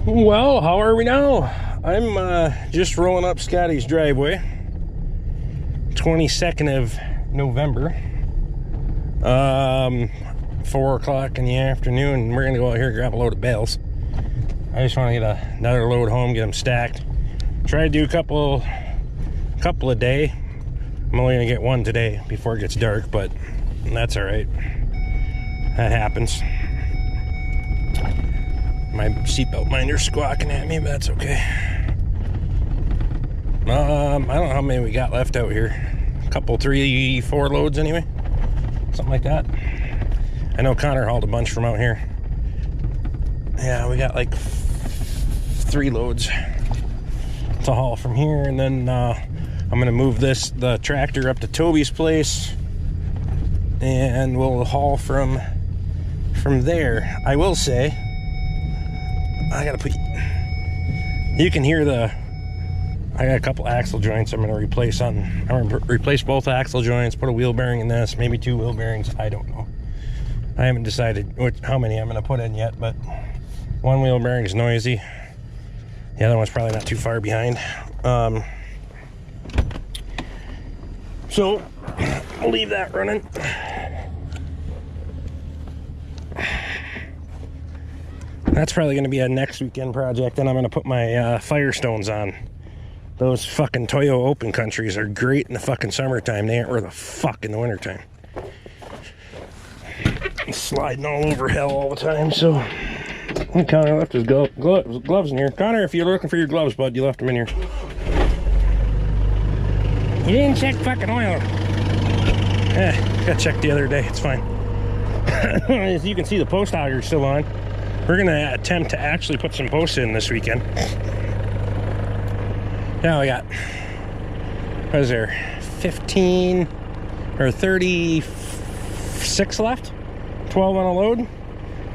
Well, how are we now? I'm just rolling up Scotty's driveway. 22nd of November. 4 o'clock in the afternoon. We're gonna go out here and grab a load of bales. I just want to get another load home, get them stacked. Try to do a couple a day. I'm only gonna get one today before it gets dark, but that's all right. That happens. My seatbelt minder's squawking at me, but that's okay. I don't know how many we got left out here. A couple, 3, 4 loads anyway. Something like that. I know Connor hauled a bunch from out here. Yeah, we got like 3 loads to haul from here, and then I'm gonna move the tractor up to Toby's place, and we'll haul from there. I will say, I gotta put, you can hear I got a couple axle joints I'm gonna replace I'm gonna replace both axle joints, put a wheel bearing in this, maybe 2 wheel bearings, I don't know. I haven't decided how many I'm gonna put in yet, but one wheel bearing is noisy. The other one's probably not too far behind. So I'll leave that running. That's probably going to be a next weekend project. Then I'm going to put my Firestones on. Those fucking Toyo Open Countries are great in the fucking summertime. They aren't worth a fuck in the wintertime. Sliding all over hell all the time, so... And Connor left his gloves in here. Connor, if you're looking for your gloves, bud, you left them in here. You didn't check fucking oil. Got checked the other day. It's fine. As you can see, the post auger's still on. We're gonna attempt to actually put some posts in this weekend. Now we got, what is there, 15 or 36 left? 12 on a load.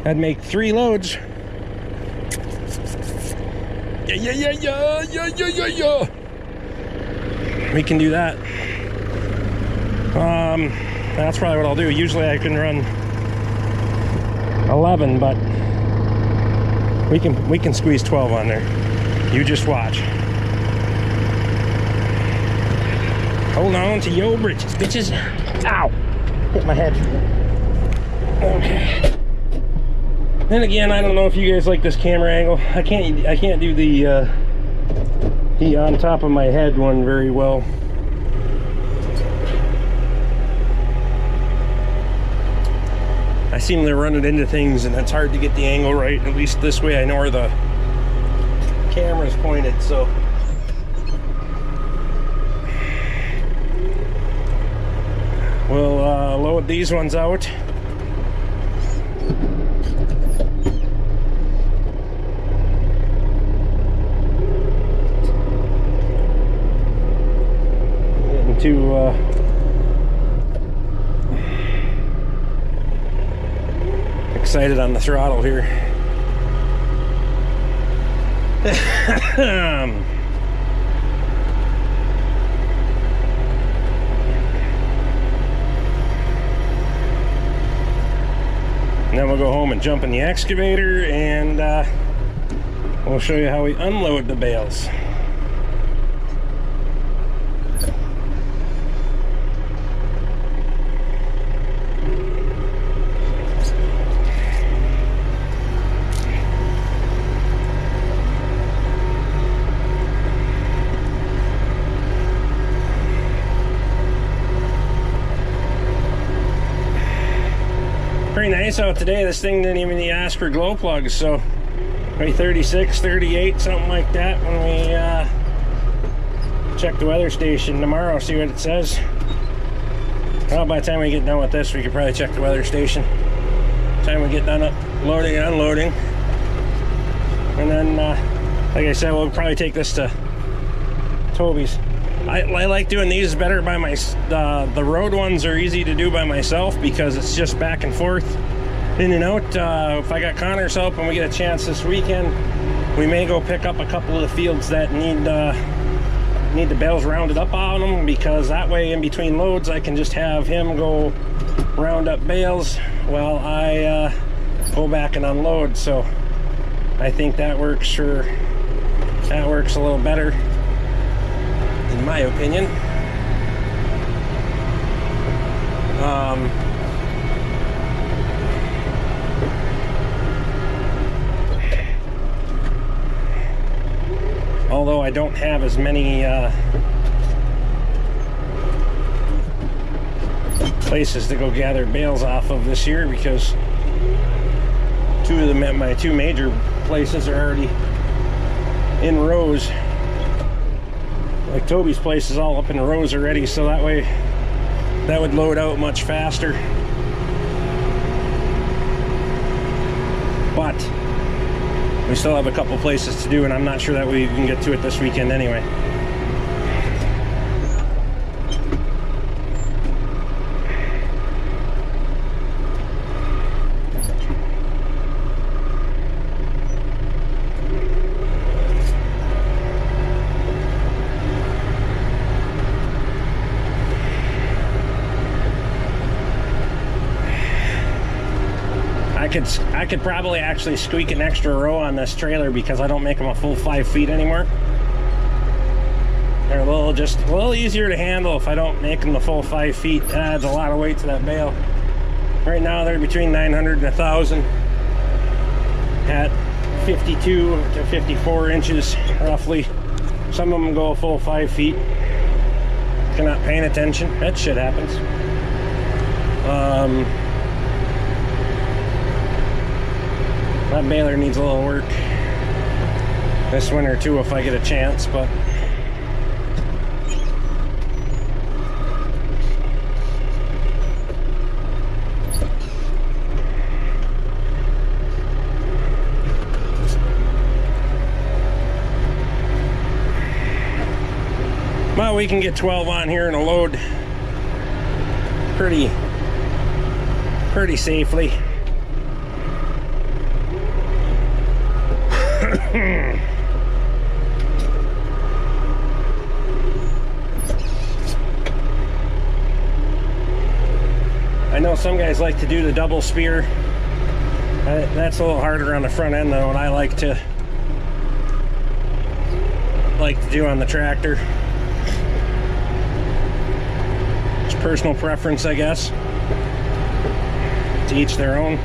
That'd make 3 loads. Yeah. We can do that. That's probably what I'll do. Usually I can run 11, but we can squeeze 12 on there. You just watch. Hold on to your britches, bitches. Ow! Hit my head. Okay. Then again, I don't know if you guys like this camera angle. I can't do the on top of my head one very well. I seem to run it into things, and it's hard to get the angle right. At least this way I know where the camera's pointed, so. We'll load these ones out. Getting to excited on the throttle here. And then we'll go home and jump in the excavator, and we'll show you how we unload the bales. Pretty nice out today. This thing didn't even ask for glow plugs, so maybe 36, 38, something like that when we check the weather station tomorrow, see what it says. Well, by the time we get done with this, we could probably check the weather station. By the time we get done loading and unloading. And then, like I said, we'll probably take this to Toby's. I like doing these better by the road ones are easy to do by myself because it's just back and forth, in and out. If I got Connor's help and we get a chance this weekend, we may go pick up a couple of the fields that need the bales rounded up on them, because that way in between loads I can just have him go round up bales while I go back and unload. So I think that works a little better, in my opinion. Although I don't have as many places to go gather bales off of this year, because my two major places are already in rows. Like Toby's place is all up in rows already, so that way that would load out much faster. But we still have a couple places to do, and I'm not sure that we can get to it this weekend anyway. I could probably actually squeak an extra row on this trailer, because I don't make them a full 5 feet anymore. They're just a little easier to handle if I don't make them the full 5 feet. It adds a lot of weight to that bale. Right now they're between 900 and 1,000 at 52 to 54 inches roughly. Some of them go a full 5 feet. If you're not paying attention, that shit happens. That baler needs a little work this winter too, if I get a chance, but we can get 12 on here and a load pretty safely. I know some guys like to do the double spear. That's a little harder on the front end than what I like to do on the tractor. It's personal preference, I guess. To each their own.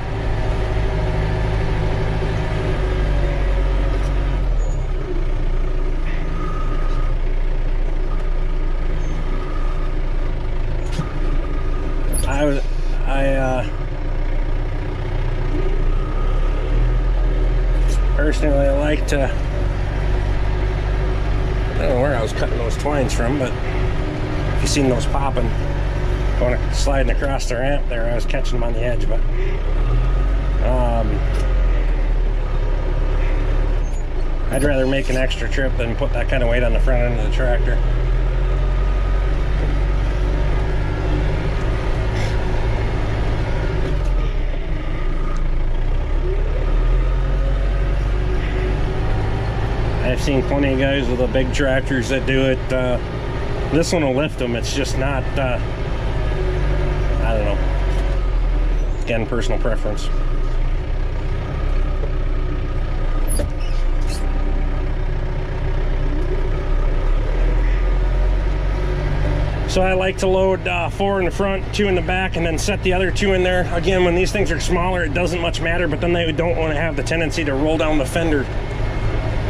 Personally, I like to, I don't know where I was cutting those twines from, but if you've seen those popping, sliding across the ramp there, I was catching them on the edge, but I'd rather make an extra trip than put that kind of weight on the front end of the tractor. I've seen plenty of guys with the big tractors that do it. This one will lift them. It's just not, I don't know. Again, personal preference. So I like to load 4 in the front, 2 in the back, and then set the other 2 in there. Again, when these things are smaller, it doesn't much matter, but then they don't want to have the tendency to roll down the fender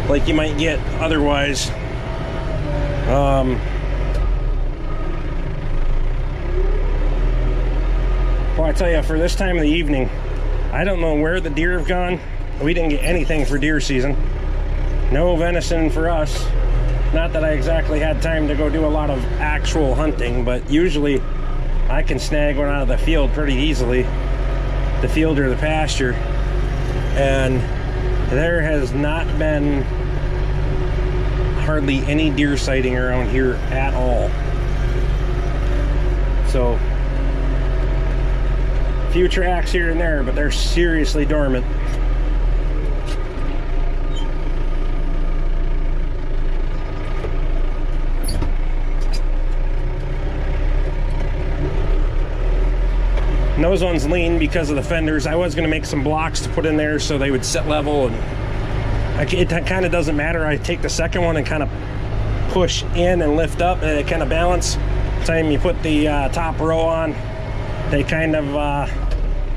like you might get otherwise. Well, I tell you, for this time of the evening, I don't know where the deer have gone. We didn't get anything for deer season. No venison for us. Not that I exactly had time to go do a lot of actual hunting, but usually I can snag one out of the field pretty easily. The field or the pasture. And there has not been hardly any deer sighting around here at all. So, a few tracks here and there, but they're seriously dormant. And those ones lean because of the fenders. I was going to make some blocks to put in there so they would sit level and it kind of doesn't matter. I take the second one and kind of push in and lift up, and it kind of balance. Time you put the top row on, they kind of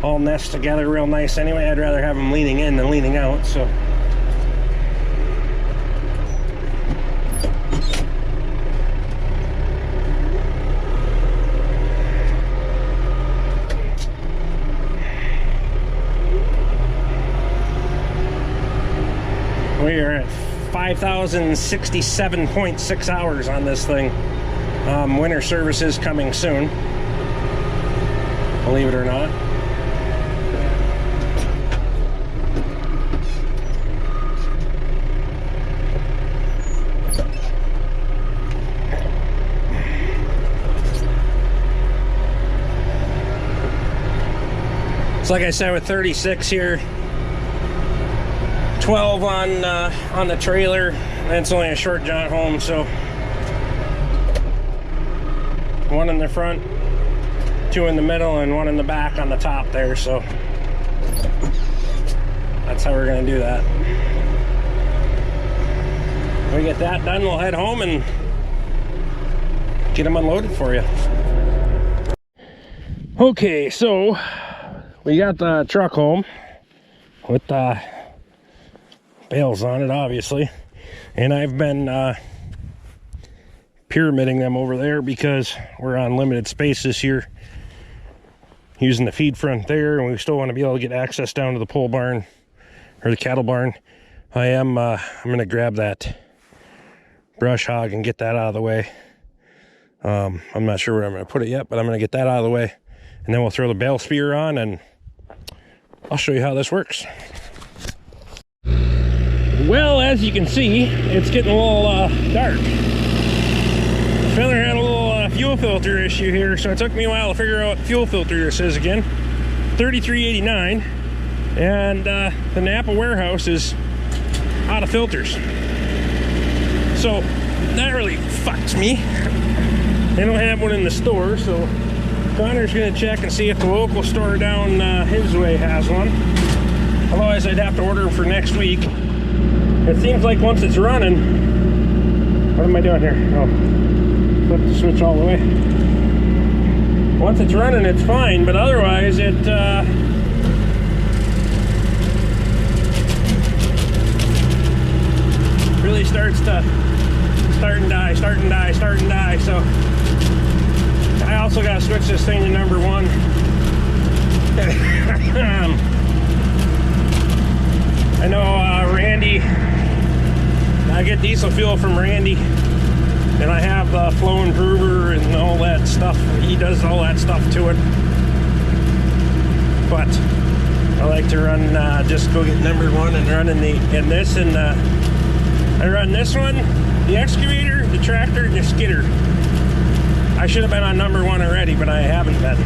all nest together real nice anyway. I'd rather have them leaning in than leaning out, so. We are at 5,067.6 hours on this thing. Winter service is coming soon, believe it or not. So like I said, with 36 here, 12 on the trailer, and it's only a short jaunt home, so one in the front, 2 in the middle, and 1 in the back on the top there. So that's how we're gonna do that. When we get that done, we'll head home and get them unloaded for you. Okay, so we got the truck home with the bales on it, obviously, and I've been pyramiding them over there because we're on limited space this year, using the feed front there, and we still want to be able to get access down to the pole barn or the cattle barn. I'm gonna grab that brush hog and get that out of the way. I'm not sure where I'm gonna put it yet, but I'm gonna get that out of the way, and then we'll throw the bale spear on and I'll show you how this works. Well, as you can see, it's getting a little dark. The filler had a little fuel filter issue here, so it took me a while to figure out what fuel filter this is again. 3389, and the Napa warehouse is out of filters. So that really fucks me. They don't have one in the store, so Connor's gonna check and see if the local store down his way has one. Otherwise, I'd have to order them for next week. It seems like once it's running, what am I doing here? Oh, flip the switch all the way. Once it's running, it's fine, but otherwise it really starts to start and die. So I also got to switch this thing to number 1. I know Randy, I get diesel fuel from Randy, and I have the flow improver and all that stuff. He does all that stuff to it, but I like to run, just go get number 1 and run in this, and I run this one, the excavator, the tractor, and the skidder. I should have been on number 1 already, but I haven't been.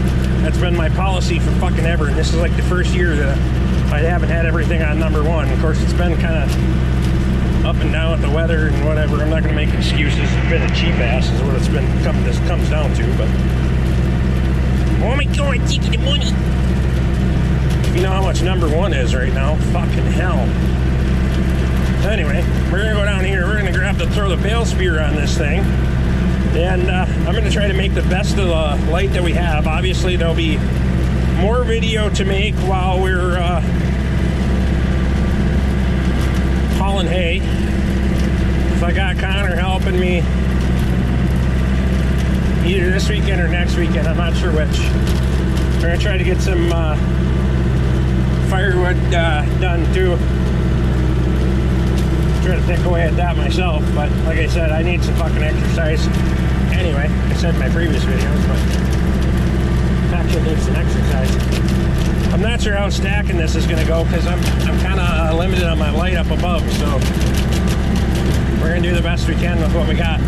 That's been my policy for fucking ever, and this is like the first year that I haven't had everything on number 1. Of course, it's been kind of up and down with the weather and whatever. I'm not going to make excuses. It's been a cheap ass is what it's been. This comes down to, but oh my god, take the money. You know how much number 1 is right now? Fucking hell. Anyway, we're gonna go down here. We're gonna grab throw the bale spear on this thing, and I'm gonna try to make the best of the light that we have. Obviously, there'll be more video to make while we're hauling hay. So I got Connor helping me either this weekend or next weekend. I'm not sure which. We're gonna try to get some firewood done too. Try to pick away at that myself, but like I said, I need some fucking exercise. Anyway, I said in my previous videos, but actually need some exercise. I'm not sure how stacking this is gonna go because I'm kind of limited on my light up above, so we're gonna do the best we can with what we got.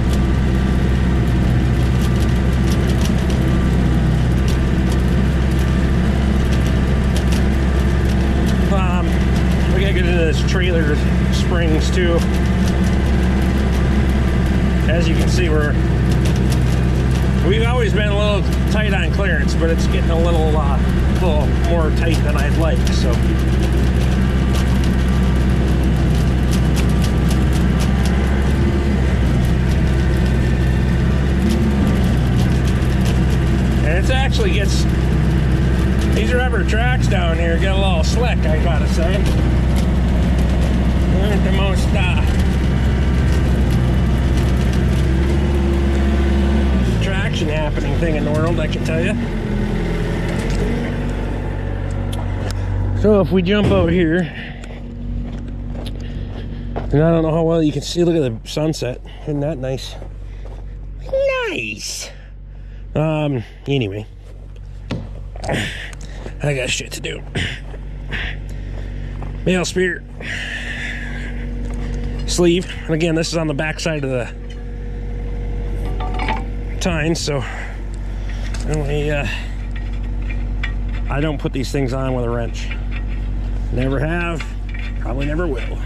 We gotta get into this trailer springs too. As you can see, we've always been a little tight on clearance, but it's getting a little more tight than I'd like. So actually gets, these rubber tracks down here get a little slick, I gotta say. They aren't the most traction happening thing in the world, I can tell you. So if we jump out here, and I don't know how well you can see, look at the sunset. Isn't that nice? Nice! Anyway. I got shit to do. Male spear. Sleeve. And again, this is on the back side of the tine, so anyway, I don't put these things on with a wrench. Never have, probably never will.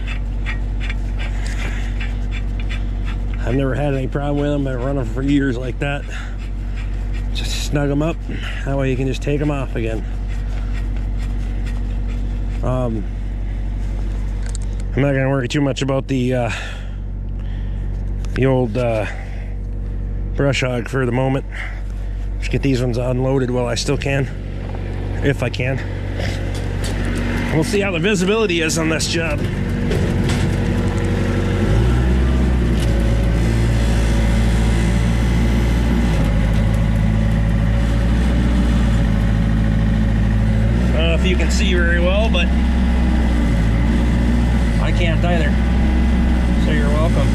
I've never had any problem with them. I've run them for years like that. Just snug them up. That way you can just take them off again. I'm not gonna worry too much about the old brush hog for the moment. Just get these ones unloaded while I still can, if I can. We'll see how the visibility is on this job. I don't know if you can see very well, but I can't either. So you're welcome.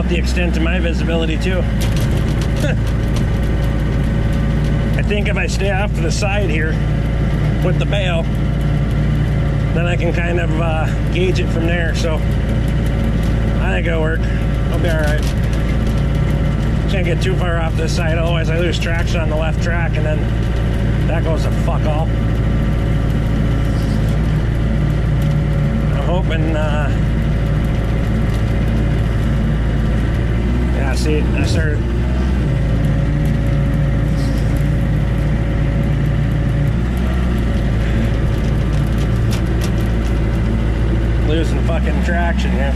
The extent of my visibility too. I think if I stay off to the side here with the bale, then I can kind of gauge it from there. So I think it'll work. I'll be all right. Can't get too far off this side, otherwise I lose traction on the left track, and then that goes to fuck all. I'm hoping. Yeah, see, I started losing fucking traction here.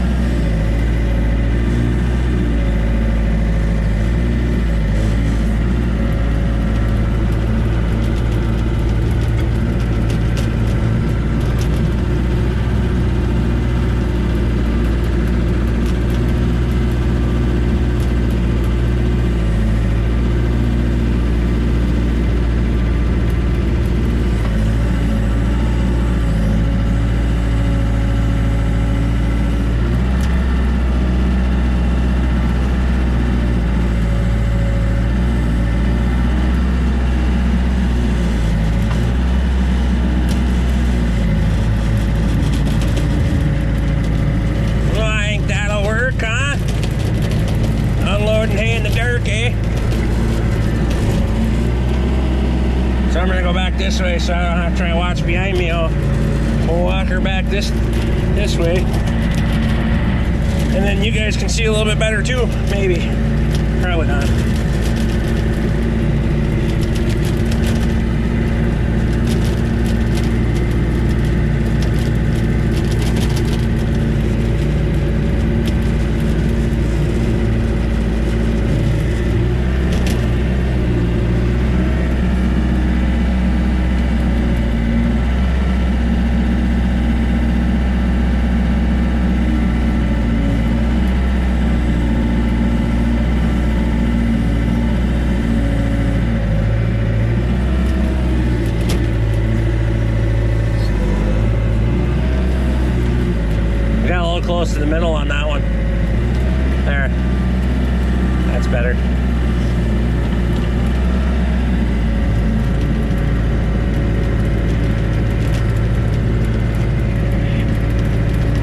So I'm gonna go back this way so I don't have to try and watch behind me. I'll walk her back this way. And then you guys can see a little bit better too, maybe. Probably not. Close to the middle on that one. There. That's better.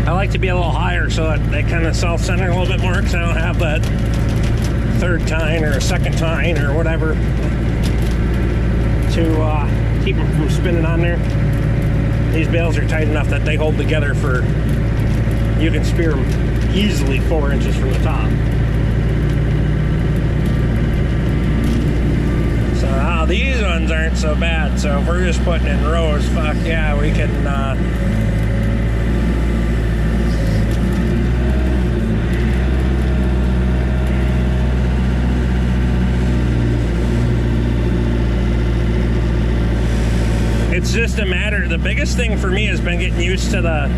I like to be a little higher so that they kind of self-center a little bit more, because I don't have that third tine or a second tine or whatever to keep them from spinning on there. These bales are tight enough that they hold together for, you can spear them easily 4 inches from the top. Now these ones aren't so bad, so if we're just putting in rows, fuck yeah, we can it's just a matter, the biggest thing for me has been getting used to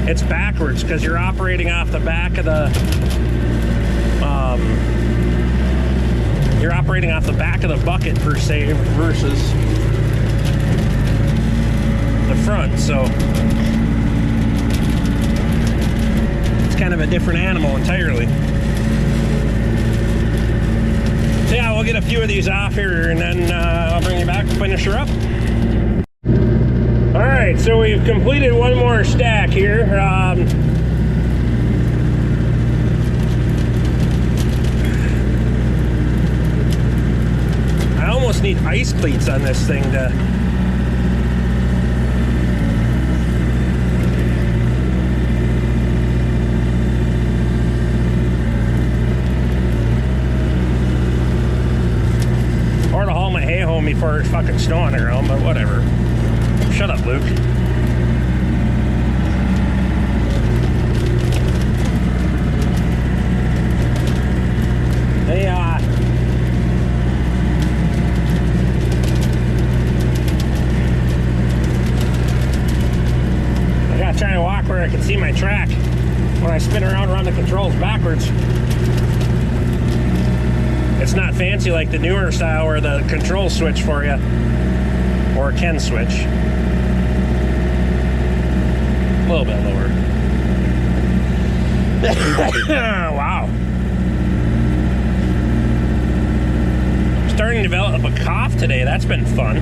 it's backwards, because you're operating off the back of the bucket per se versus the front, so it's kind of a different animal entirely. So yeah, we'll get a few of these off here and then I'll bring you back and finish her up. Alright, so we've completed one more stack here. I almost need ice cleats on this thing to... or to haul my hay home before it's fucking snowing around, but whatever. Shut up, Luke. Hey, I gotta try to walk where I can see my track when I spin around and run the controls backwards. It's not fancy like the newer style where the controls switch for you, or can switch. A little bit lower. Wow. I'm starting to develop a cough today. That's been fun.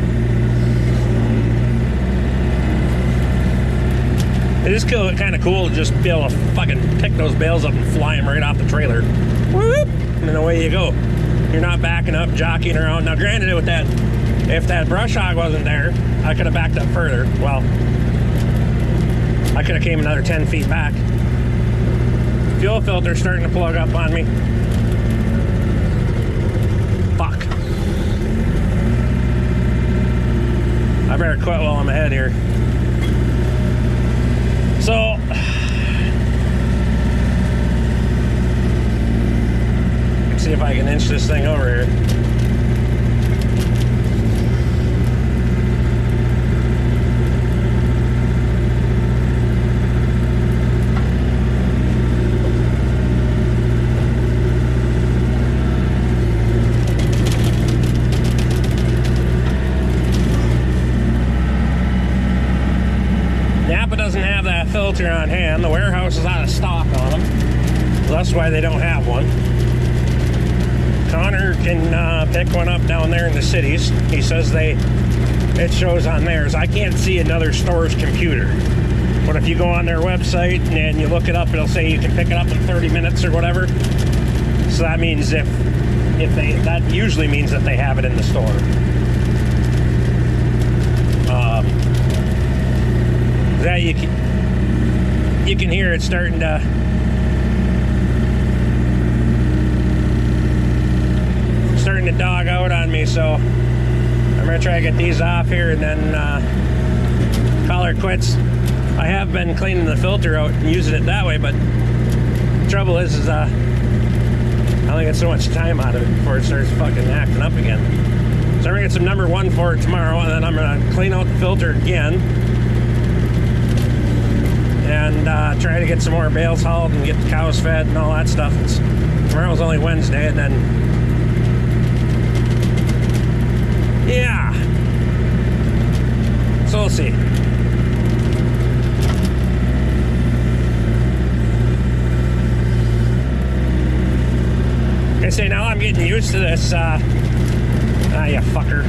It is kind of cool to just be able to fucking pick those bales up and fly them right off the trailer. Whoop! And away you go. You're not backing up, jockeying around. Now, granted, with that, if that brush hog wasn't there, I could have backed up further. Well, I could have came another 10 feet back. Fuel filter's starting to plug up on me. Fuck. I better quit while I'm ahead here. So, let's see if I can inch this thing over here. Doesn't have that filter on hand. The warehouse is out of stock on them, so that's why they don't have one. Connor can pick one up down there in the cities. He says it shows on theirs. I can't see another store's computer, but if you go on their website and you look it up, it'll say you can pick it up in 30 minutes or whatever. So that means that usually means that they have it in the store. That you can hear it starting to dog out on me, so I'm gonna try to get these off here and then call her quits. I have been cleaning the filter out and using it that way, but the trouble is I only get so much time out of it before it starts fucking acting up again. So I'm gonna get some number 1 for it tomorrow, and then I'm gonna clean out the filter again and try to get some more bales hauled and get the cows fed and all that stuff. Tomorrow's only Wednesday, and then yeah, so we'll see. I say now I'm getting used to this you fucker.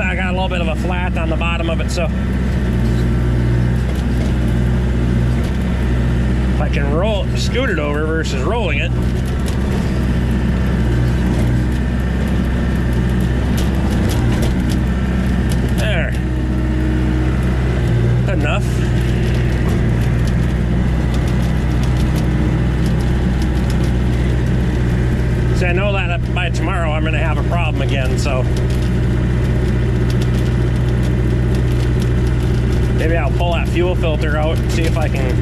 I got a little bit of a flat on the bottom of it, so if I can scoot it over versus rolling it. There. by tomorrow, I'm gonna have a problem again, so maybe I'll pull that fuel filter out and see if I can.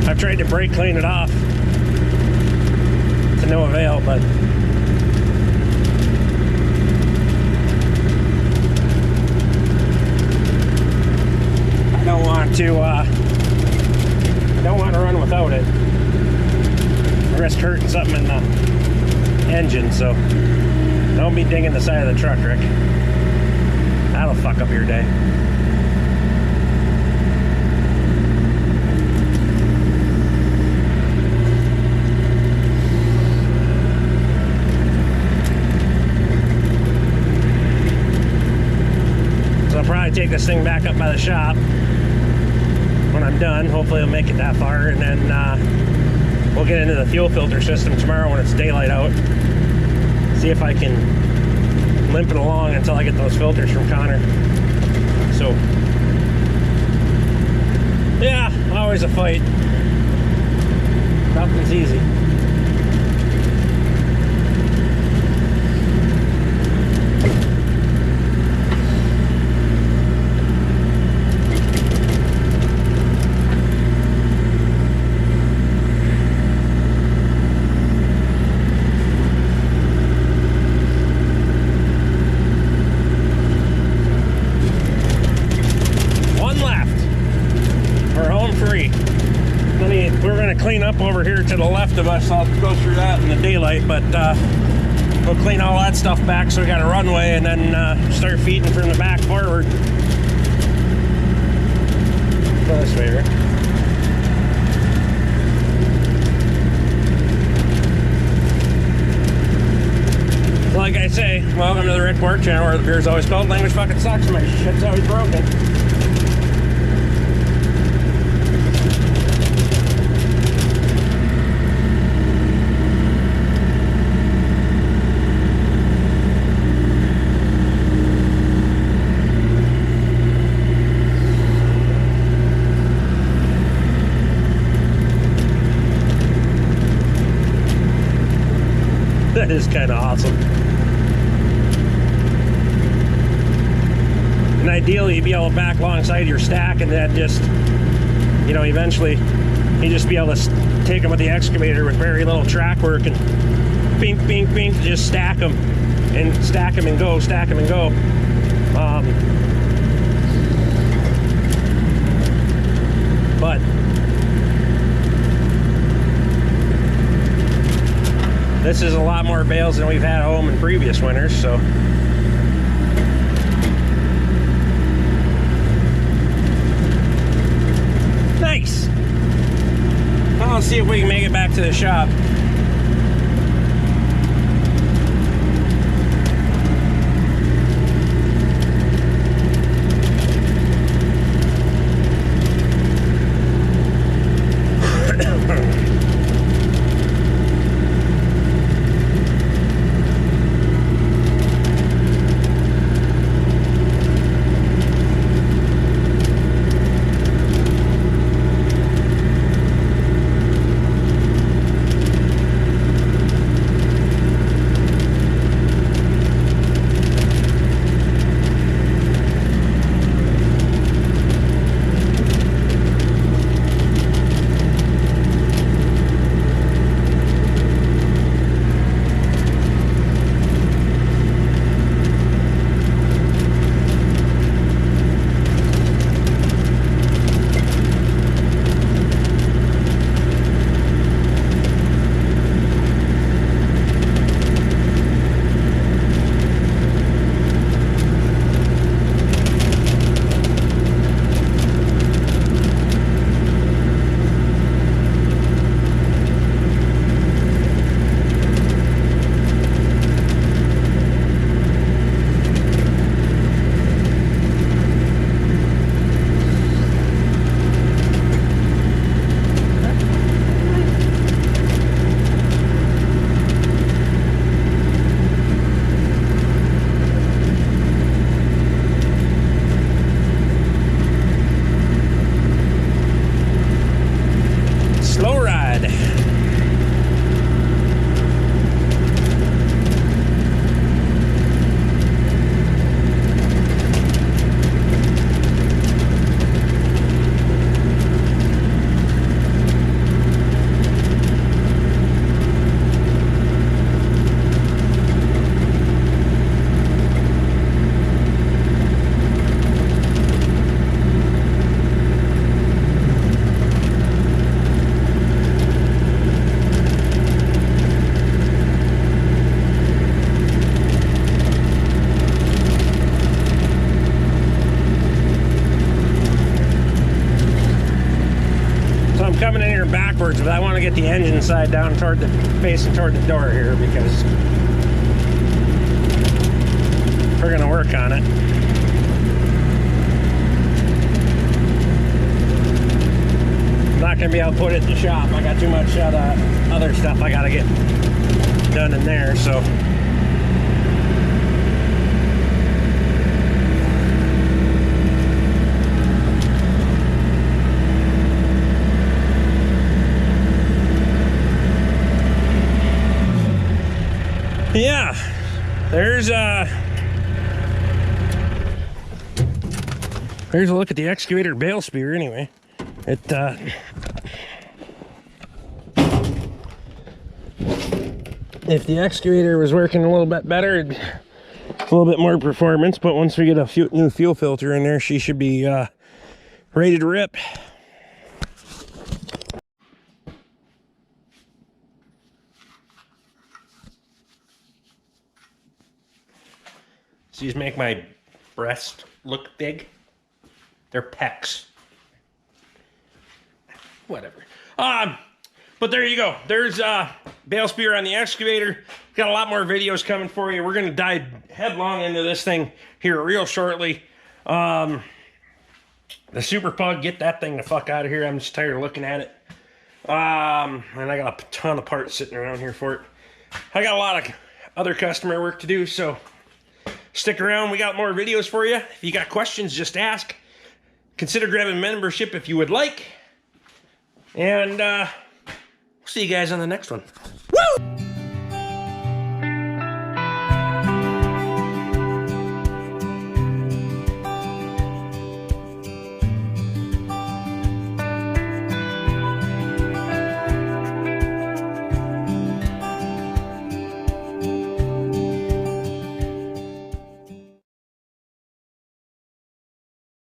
I've tried to brake clean it off to no avail, but I don't want to run without it. I risk hurting something in the engine, so don't be dinging the side of the truck, Rick. That'll fuck up your day. So I'll probably take this thing back up by the shop when I'm done. Hopefully it'll make it that far, and then we'll get into the fuel filter system tomorrow when it's daylight out. See if I can limp it along until I get those filters from Connor. So, yeah, always a fight. Nothing's easy. Clean up over here to the left of us. I'll go through that in the daylight, but we'll clean all that stuff back so we got a runway, and then start feeding from the back forward. Go this way, Rick. Like I say, welcome to the Rick Work channel, where the beer's always cold, language fucking sucks, and my shit's always broken. That is kind of awesome. And ideally, you'd be able to back alongside your stack, and then just, you know, eventually, you just be able to take them with the excavator with very little track work and bink, bink, bink, just stack them and stack them and go, stack them and go. But this is a lot more bales than we've had at home in previous winters, so. Nice! Well, let's see if we can make it back to the shop. want to get the engine side down toward the, facing toward the door here, because we're gonna work on it. I'm not gonna be able to put it in the shop. I got too much other stuff I gotta get done in there, so. Yeah, there's a look at the excavator bale spear anyway. It if the excavator was working a little bit better, a little bit more performance, but once we get a new fuel filter in there, she should be ready to rip. These make my breast look big. They're pecs. Whatever. But there you go. There's bale spear on the excavator. Got a lot more videos coming for you. We're gonna dive headlong into this thing here real shortly. The Super Pug, get that thing the fuck out of here. I'm just tired of looking at it. And I got a ton of parts sitting around here for it. I got a lot of other customer work to do, so stick around. We got more videos for you. If you got questions, just ask. Consider grabbing membership if you would like. And we'll see you guys on the next one. Woo!